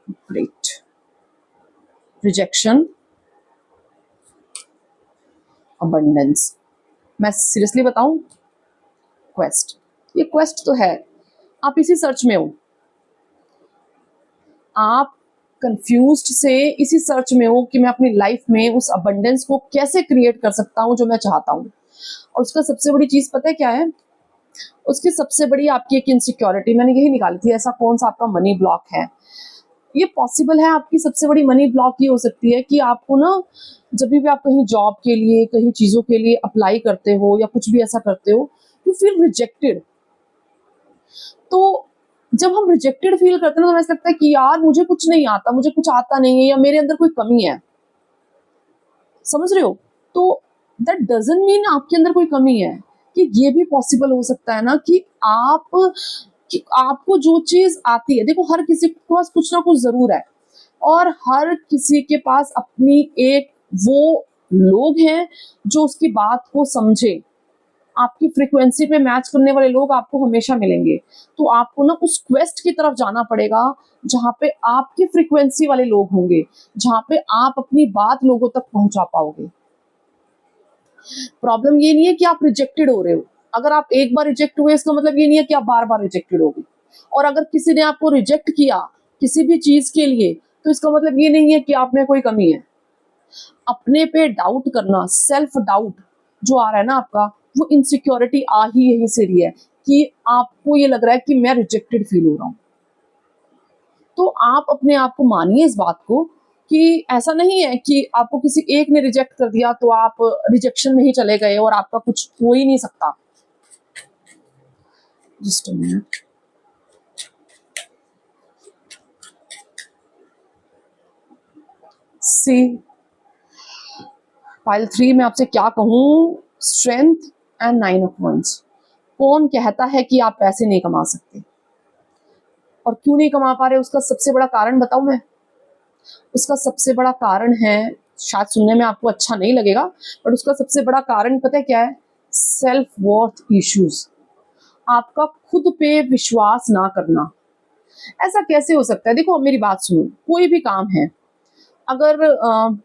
ग्रेट। Rejection, abundance. मैं सीरियसली बताऊं, क्वेस्ट। ये क्वेस्ट तो है, आप इसी सर्च में हो, आप कंफ्यूज्ड से इसी सर्च में हो कि मैं अपनी लाइफ में उस अबंडेंस को कैसे क्रिएट कर सकता हूं जो मैं चाहता हूं। और उसका सबसे बड़ी चीज पता है क्या है? उसकी सबसे बड़ी आपकी एक इनसिक्योरिटी मैंने यही निकाली थी। ऐसा कौन सा आपका मनी ब्लॉक है? ये पॉसिबल है, आपकी सबसे बड़ी मनी ब्लॉक ये हो सकती है कि आपको ना जब भी आप कहीं जॉब के लिए, कहीं चीजों के लिए अप्लाई करते हो या कुछ भी ऐसा करते हो, यू फील रिजेक्टेड। तो जब हम रिजेक्टेड फील करते हैं ना, तो ऐसा लगता है कि यार मुझे कुछ नहीं आता, मुझे कुछ आता नहीं है, या मेरे अंदर कोई कमी है। समझ रहे हो? तो दैट डजंट मीन आपके अंदर कोई कमी है। कि ये भी पॉसिबल हो सकता है ना कि आपको जो चीज आती है, देखो हर किसी के पास कुछ ना कुछ जरूर है, और हर किसी के पास अपनी एक वो लोग हैं जो उसकी बात को समझे। आपकी फ्रीक्वेंसी पे मैच करने वाले लोग आपको हमेशा मिलेंगे। तो आपको ना उस क्वेस्ट की तरफ जाना पड़ेगा जहां पे आपकी फ्रीक्वेंसी वाले लोग होंगे, जहां पे आप अपनी बात लोगों तक पहुंचा पाओगे। प्रॉब्लम ये नहीं है कि आप रिजेक्टेड हो रहे हो। अगर आप एक बार रिजेक्ट हुए, इसका मतलब ये नहीं है कि आप बार बार रिजेक्टेड होगे। और अगर किसी ने आपको रिजेक्ट किया किसी भी चीज के लिए, तो इसका मतलब ये नहीं है कि आप में कोई कमी है। अपने पे डाउट करना, सेल्फ डाउट जो आ रहा है ना आपका, वो इनसिक्योरिटी आ ही यहीं से रही है कि आपको ये लग रहा है कि मैं रिजेक्टेड फील हो रहा हूं। तो आप अपने आप को मानिए इस बात को कि ऐसा नहीं है कि आपको किसी एक ने रिजेक्ट कर दिया तो आप रिजेक्शन में ही चले गए और आपका कुछ हो ही नहीं सकता। Just a minute. See pile 3 में आपसे क्या कहूं, स्ट्रेंथ एंड 9 ऑफ वंस। कौन कहता है कि आप पैसे नहीं कमा सकते? और क्यों नहीं कमा पा रहे, उसका सबसे बड़ा कारण बताऊं मैं? उसका सबसे बड़ा कारण है, शायद सुनने में आपको अच्छा नहीं लगेगा, बट उसका सबसे बड़ा कारण पता है क्या है? Self worth issues. आपका खुद पे विश्वास ना करना। ऐसा कैसे हो सकता है? देखो अब मेरी बात सुनो, कोई भी काम है, अगर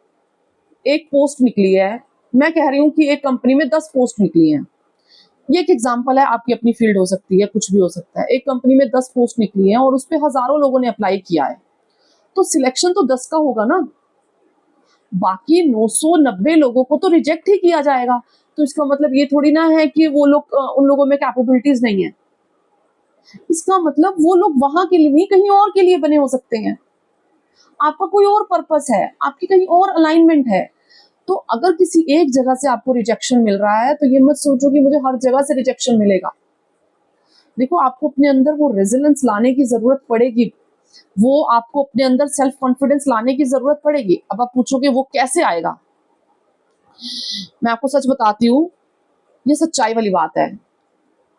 एक पोस्ट निकली है, मैं कह रही हूँ कि एक कंपनी में 10 पोस्ट निकली हैं, ये एक एग्जांपल है, आपकी अपनी फील्ड हो सकती है, कुछ भी हो सकता है। एक कंपनी में 10 पोस्ट निकली हैं और उस पे हजारों लोगों ने अप्लाई किया है, तो सिलेक्शन तो 10 का होगा ना, बाकी 990 लोगों को तो रिजेक्ट ही किया जाएगा। तो इसका मतलब ये थोड़ी ना है कि वो लोग उन लोगों में कैपेबिलिटीज नहीं है। इसका मतलब वो लोग वहां के लिए नहीं, कहीं और के लिए बने हो सकते हैं। आपका कोई और पर्पस है, आपकी कहीं और अलाइनमेंट है। तो अगर किसी एक जगह से आपको रिजेक्शन मिल रहा है तो ये मत सोचो कि मुझे हर जगह से रिजेक्शन मिलेगा। देखो, आपको अपने अंदर वो रेजिलेंस लाने की जरूरत पड़ेगी, वो आपको अपने अंदर सेल्फ कॉन्फिडेंस लाने की जरूरत पड़ेगी। अब आप पूछोगे वो कैसे आएगा? मैं आपको सच बताती हूँ, ये सच्चाई वाली बात है।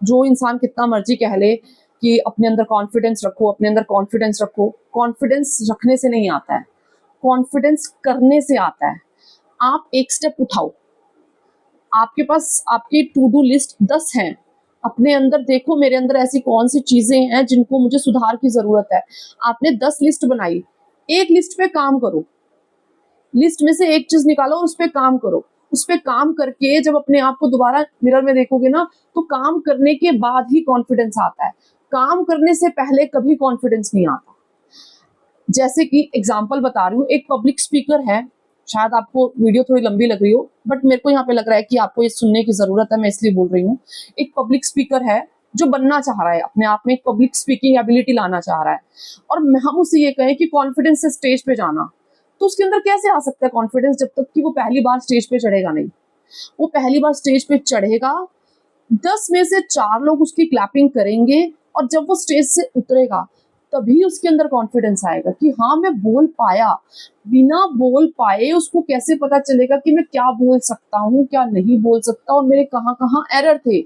जो इंसान कितना मर्जी कह ले कि अपने अंदर कॉन्फिडेंस रखो, अपने अंदर कॉन्फिडेंस रखो, कॉन्फिडेंस रखने से नहीं आता है, कॉन्फिडेंस करने से आता है। आप एक स्टेप उठाओ। आपके पास आपकी टू डू लिस्ट 10 हैं, अपने अंदर देखो मेरे अंदर ऐसी कौन सी चीजें हैं जिनको मुझे सुधार की जरूरत है। आपने 10 लिस्ट बनाई, एक लिस्ट पे काम करो, लिस्ट में से एक चीज निकालो और उस पर काम करो। उस पर काम करके जब अपने आप को दोबारा मिरर में देखोगे ना, तो काम करने के बाद ही कॉन्फिडेंस आता है, काम करने से पहले कभी कॉन्फिडेंस नहीं आता। जैसे कि एग्जाम्पल बता रही हूँ, एक पब्लिक स्पीकर है, शायद आपको वीडियो थोड़ी लंबी लग रही हो, बट मेरे को यहाँ पे लग रहा है कि आपको ये सुनने की जरूरत है, मैं इसलिए बोल रही हूँ। एक पब्लिक स्पीकर है जो बनना चाह रहा है, अपने आप में एक पब्लिक स्पीकिंग एबिलिटी लाना चाह रहा है, और हम उसे ये कहें कि कॉन्फिडेंस से स्टेज पे जाना, तो उसके अंदर कैसे आ सकता है कॉन्फिडेंस जब तक कि वो पहली बार स्टेज पे चढ़ेगा नहीं। वो पहली बार स्टेज पे चढ़ेगा, 10 में से 4 लोग उसकी क्लैपिंग करेंगे, और जब वो स्टेज से उतरेगा तभी उसके अंदर कॉन्फिडेंस आएगा कि हाँ मैं बोल पाया। बिना बोल पाए उसको कैसे पता चलेगा कि मैं क्या बोल सकता हूँ, क्या नहीं बोल सकता, और मेरे कहाँ कहाँ एरर थे।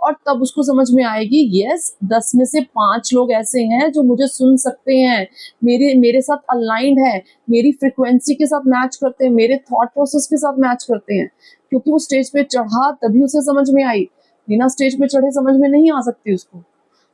और तब उसको समझ में आएगी, यस 10 में से 5 लोग ऐसे हैं जो मुझे सुन सकते हैं, मेरे मेरे साथ अलाइंड है, मेरी फ्रिक्वेंसी के साथ मैच करते हैं, मेरे थॉट प्रोसेस के साथ मैच करते हैं। क्योंकि वो स्टेज पे चढ़ा तभी उसे समझ में आई, बिना स्टेज पे चढ़े समझ में नहीं आ सकती उसको।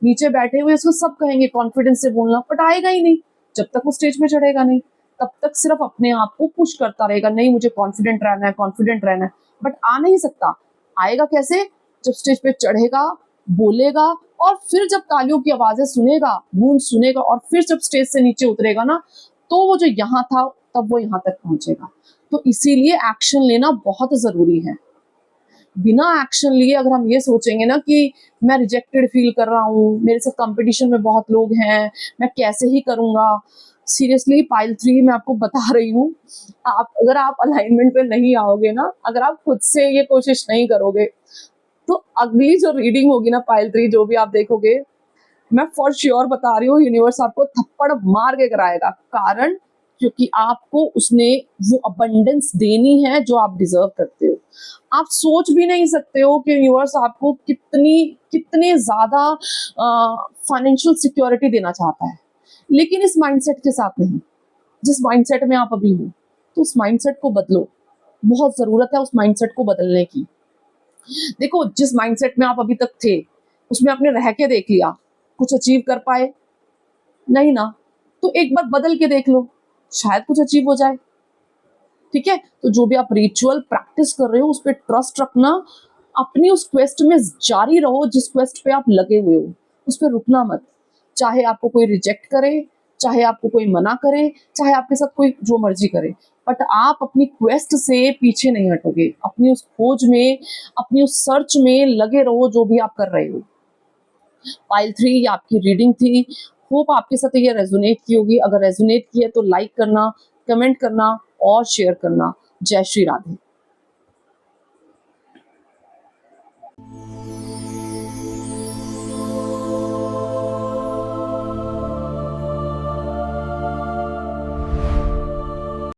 नीचे बैठे हुए उसको सब कहेंगे कॉन्फिडेंस से बोलना, बट आएगा ही नहीं जब तक वो स्टेज पे चढ़ेगा नहीं। तब तक सिर्फ अपने आप को पुश करता रहेगा, नहीं मुझे कॉन्फिडेंट रहना है, कॉन्फिडेंट रहना है, बट आ नहीं सकता। आएगा कैसे? जब स्टेज पे चढ़ेगा, बोलेगा, और फिर जब तालियों की आवाजें सुनेगा, गूंज सुनेगा, और फिर जब स्टेज से नीचे उतरेगा ना, तो वो जो यहाँ था तब वो यहाँ तक पहुंचेगा। तो इसीलिए एक्शन लेना बहुत जरूरी है। बिना एक्शन लिए अगर हम ये सोचेंगे ना कि मैं रिजेक्टेड फील कर रहा हूँ, मेरे साथ कंपटीशन में बहुत लोग हैं, मैं कैसे ही करूंगा, सीरियसली पाइल 3 मैं आपको बता रही हूँ, अगर आप अलाइनमेंट पे नहीं आओगे ना, अगर आप खुद से ये कोशिश नहीं करोगे, तो अगली जो रीडिंग होगी ना पाइल 3 जो भी आप देखोगे, मैं फॉर श्योर बता रही हूँ, यूनिवर्स आपको थप्पड़ मार के कराएगा। कारण क्योंकि आपको उसने वो अबंडेंस देनी है जो आप डिजर्व करते हो। आप सोच भी नहीं सकते हो कि यूनिवर्स आपको कितने ज्यादा फाइनेंशियल सिक्योरिटी देना चाहता है, लेकिन इस माइंडसेट के साथ नहीं। जिस माइंडसेट में आप अभी हो, तो उस माइंडसेट को बदलो, बहुत जरूरत है उस माइंडसेट को बदलने की। देखो, जिस माइंडसेट में आप अभी तक थे उसमें आपने रह के देख लिया, कुछ अचीव कर पाए नहीं ना, तो एक बार बदल के देख लो, शायद कुछ अचीव हो जाए। ठीक है, तो जो भी आप रिचुअल प्रैक्टिस कर रहे हो उस पर ट्रस्ट रखना, अपनी उस क्वेस्ट में जारी रहो, जिस क्वेस्ट पे आप लगे हुए हो उस पर रुकना मत। चाहे आपको कोई रिजेक्ट करे, चाहे आपको कोई मना करे, चाहे आपके साथ कोई जो मर्जी करे, बट आप अपनी क्वेस्ट से पीछे नहीं हटोगे। अपनी उस खोज में, अपनी उस सर्च में लगे रहो जो भी आप कर रहे हो। पाइल 3 ये आपकी रीडिंग थी। होप आपके साथ ये रेजोनेट की होगी। अगर रेजोनेट की है तो लाइक करना, कमेंट करना और शेयर करना। जय श्री राधे।